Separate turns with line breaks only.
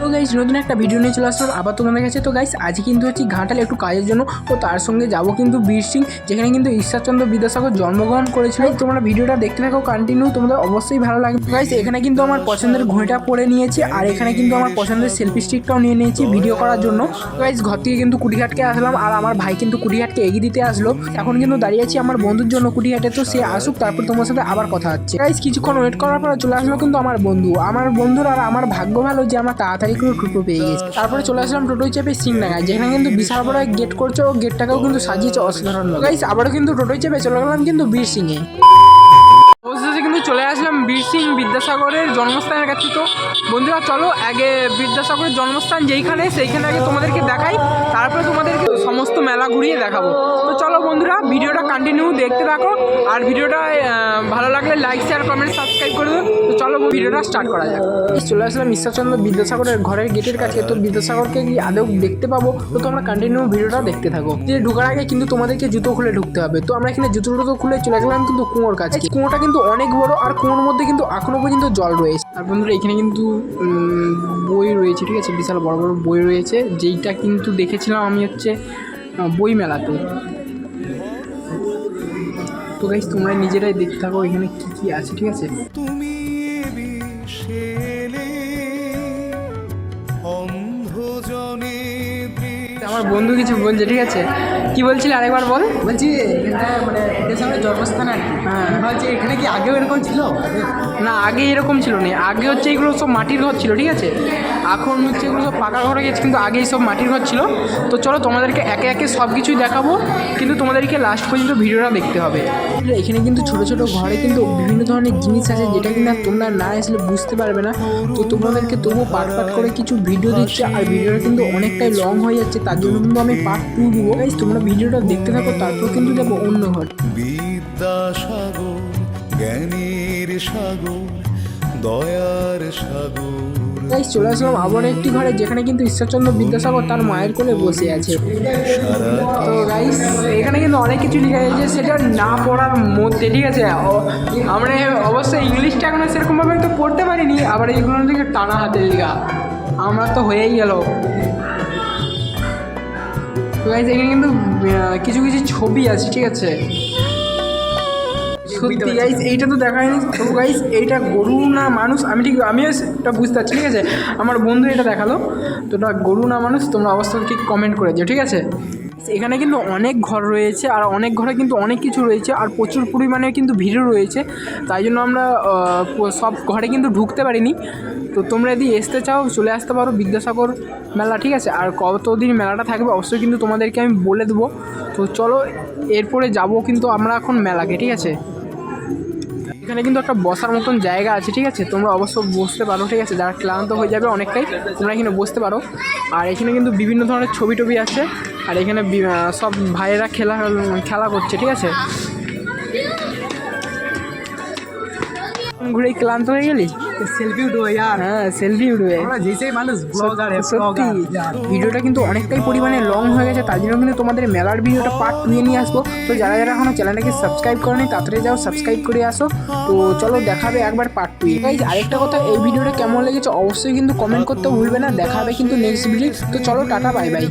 তো গাইস নতুন একটা ভিডিও নিয়ে চলে আসলাম আবার তোমাদের কাছে। তো গাইস আজ কিন্তু হচ্ছে ঘাটালে একটু কাজের জন্য, তো তার সঙ্গে যাব কিন্তু বীরসিং, যেখানে কিন্তু ঈশ্বরচন্দ্র বিদ্যাসাগর জন্মগ্রহণ করেছিল। তোমরা ভিডিওটা দেখতে থাকো কন্টিনিউ, তোমাদের অবশ্যই ভালো লাগবে। গাইস এখানে কিন্তু আমার পছন্দের ঘড়িটা পরে নিয়েছি, আর এখানে কিন্তু আমার পছন্দের সেলফি স্টিকটাও নিয়ে নিয়েছি ভিডিও করার জন্য। গাইস ঘর থেকে কিন্তু কুটিঘাটকে আসলাম, আর আমার ভাই কিন্তু কুটিঘাটকে এগিয়ে দিতে আসলো। এখন কিন্তু দাঁড়িয়ে আছি আমার বন্ধুর জন্য কুটিঘাটে, তো সে আসুক তারপর তোমার সাথে আবার কথা হচ্ছে। গাইস কিছুক্ষণ ওয়েট করার পর চলে আসলো কিন্তু আমার বন্ধুর আর আমার ভাগ্য ভালো যে আমার তাড়াতাড়ি করে টোটো পেয়ে গেছে। তারপরে চলে আসলাম টোটোয় চেপে সিংডাঙ্গায়, যেখানে কিন্তু বিশাল বড় গেট করছে, ও গেটটাকেও কিন্তু সাজিয়েছে অসাধারণ। গাইস আবারও কিন্তু টোটোয় চেপে চলে গেলাম কিন্তু বীরসিংয়ে। অবশেষে কিন্তু চলে আসলাম বীরসিং বিদ্যাসাগরের জন্মস্থানের কাছে। তো বন্ধুরা চলো আগে বিদ্যাসাগরের জন্মস্থান যেইখানে সেইখানে আগে তোমাদেরকে দেখাই, তারপরে তোমাদেরকে সমস্ত মেলা ঘুরিয়ে দেখাবো। তো চলো বন্ধুরা ভিডিওটা কন্টিনিউ দেখতে থাকো, আর ভিডিওটা ভালো লাগলে লাইক শেয়ার কমেন্ট সাবস্ক্রাইব করে দেবো। তো চলো ভিডিওটা স্টার্ট করা যাক। চলে আসলাম ঈশ্বরচন্দ্র বিদ্যাসাগরের ঘরের গেটের কাছে। তো বিদ্যাসাগরকে কি আদৌ দেখতে পাবো? তো তোমরা কন্টিনিউ ভিডিওটা দেখতে থাকো। যে ঢোকার আগে কিন্তু তোমাদেরকে জুতো খুলে ঢুকতে হবে। তো আমরা এখানে জুতো খুলে চলে গেলাম কিন্তু কুয়োর কাছে। কুয়োটা কিন্তু অনেক বড়, আর কুয়োর মধ্যে কিন্তু এখনো পর্যন্ত জল রয়েছে। আর বন্ধুরা এখানে কিন্তু বই রয়েছে, ঠিক আছে, বিশাল বড় বড় বই রয়েছে, যেইটা কিন্তু দেখেছিলাম আমি হচ্ছে বই মেলাতে। তো গাইস তোমরা নিজেরাই দেখতে থাকো এখানে কি কি আছে, ঠিক আছে। আমার বন্ধু কিছু বলছে, ঠিক আছে, কি বলছিলে আরেকবার বল।
বলছি মানে বিদ্যাসাগরের জন্মস্থান আর কি।
হ্যাঁ
বলছি এখানে কি আগেও এরকম ছিল?
না, আগে এরকম ছিল না। আগে হচ্ছে এগুলো সব মাটির ঘর ছিল, ঠিক আছে। এখন হচ্ছে এগুলো সব পাকা ঘরে গেছে, কিন্তু আগে সব মাটির ঘর ছিল। তো চলো তোমাদেরকে একে একে সব কিছুই দেখাবো, কিন্তু তোমাদেরকে লাস্ট পর্যন্ত ভিডিওটা দেখতে হবে। এখানে কিন্তু ছোটো ছোটো ঘরে কিন্তু বিভিন্ন ধরনের জিনিস আছে, যেটা কিনা তোমরা না আসলে বুঝতে পারবে না। তো তোমাদেরকে তবুও পার্ট করে কিছু ভিডিও দিচ্ছে, আর ভিডিওটা কিন্তু অনেকটাই লং হয়ে যাচ্ছে, তার জন্য কিন্তু আমি পার্ট 2 দেবো। তোমরা ভিডিওটা দেখতে থাকো, তারপর কিন্তু যাবো অন্য ঘর।
বিদ্যাসাগর জ্ঞানের সাগর দয়ার সাগর।
গাইস চলে আসলাম আবার একটি ঘরে, যেখানে কিন্তু ঈশ্বরচন্দ্র বিদ্যাসাগর তার মায়ের কোলে বসে আছে। তো গাইস এখানে কিন্তু অনেক কিছু লেখা আছে, সেটা না পড়ার মধ্যে, ঠিক আছে। আমরা অবশ্যই ইংলিশটা এখনো সেরকমভাবে তো পড়তে পারিনি, আবার এইগুলো থেকে টানা হাতের লেখা আমরা তো হয়েই গেল। তো গাইস এখানে কিন্তু কিছু কিছু ছবি আছে, ঠিক আছে। সত্যি গাইস এইটা তো দেখায়নি। তো গাইস এইটা গরু না মানুষ আমিও এটা বুঝতে পারছি, ঠিক আছে। আমার বন্ধু এটা দেখালো, তো ওটা গরু না মানুষ তোমরা অবশ্যই ঠিক কমেন্ট করে দিও, ঠিক আছে। এখানে কিন্তু অনেক ঘর রয়েছে, আর অনেক ঘরে কিন্তু অনেক কিছু রয়েছে, আর প্রচুর পরিমাণে কিন্তু ভিড়ও রয়েছে। তাই জন্য আমরা সব ঘরে কিন্তু ঢুকতে পারিনি। তো তোমরা যদি আসতে চাও চলে আসতে পারো বিদ্যাসাগর মেলা, ঠিক আছে। আর কতদিন মেলাটা থাকবে অবশ্যই কিন্তু তোমাদেরকে আমি বলে দেবো। তো চলো এরপরে যাব কিন্তু আমরা এখন মেলাকে, ঠিক আছে। এখানে কিন্তু একটা বসার মতন জায়গা আছে, ঠিক আছে, তোমরা অবশ্য বসতে পারো, ঠিক আছে। যারা ক্লান্ত হয়ে যাবে অনেকটাই, তোমরা এখানে বসতে পারো। আর এখানে কিন্তু বিভিন্ন ধরনের ছবি আছে, আর এখানে সব ভাইয়েরা খেলা করছে, ঠিক আছে। ঘুরে ক্লান্ত হয়ে গেলি,
সেলফি উঠবো ইয়ার।
হ্যাঁ সেলফি উঠবে।
যেই মানুষ ব্লগার
সত্যি ভিডিওটা কিন্তু অনেকটাই পরিমাণে লং হয়ে গেছে, তার জন্য কিন্তু তোমাদের মেলার ভিডিওটা পার্ট 2 নিয়ে আসবো। তো যারা এখনো চ্যানেলটাকে সাবস্ক্রাইব করেনি তাড়াতাড়ি যাও সাবস্ক্রাইব করে আসো। তো চলো দেখাবে একবার পার্ট 2। গাইস আরেকটা কথা, এই ভিডিওটা কেমন লেগেছে অবশ্যই কিন্তু কমেন্ট করতে ভুলবে না। দেখাবে কিন্তু নেক্সট ভিডিও। তো চলো টাটা বাই বাই।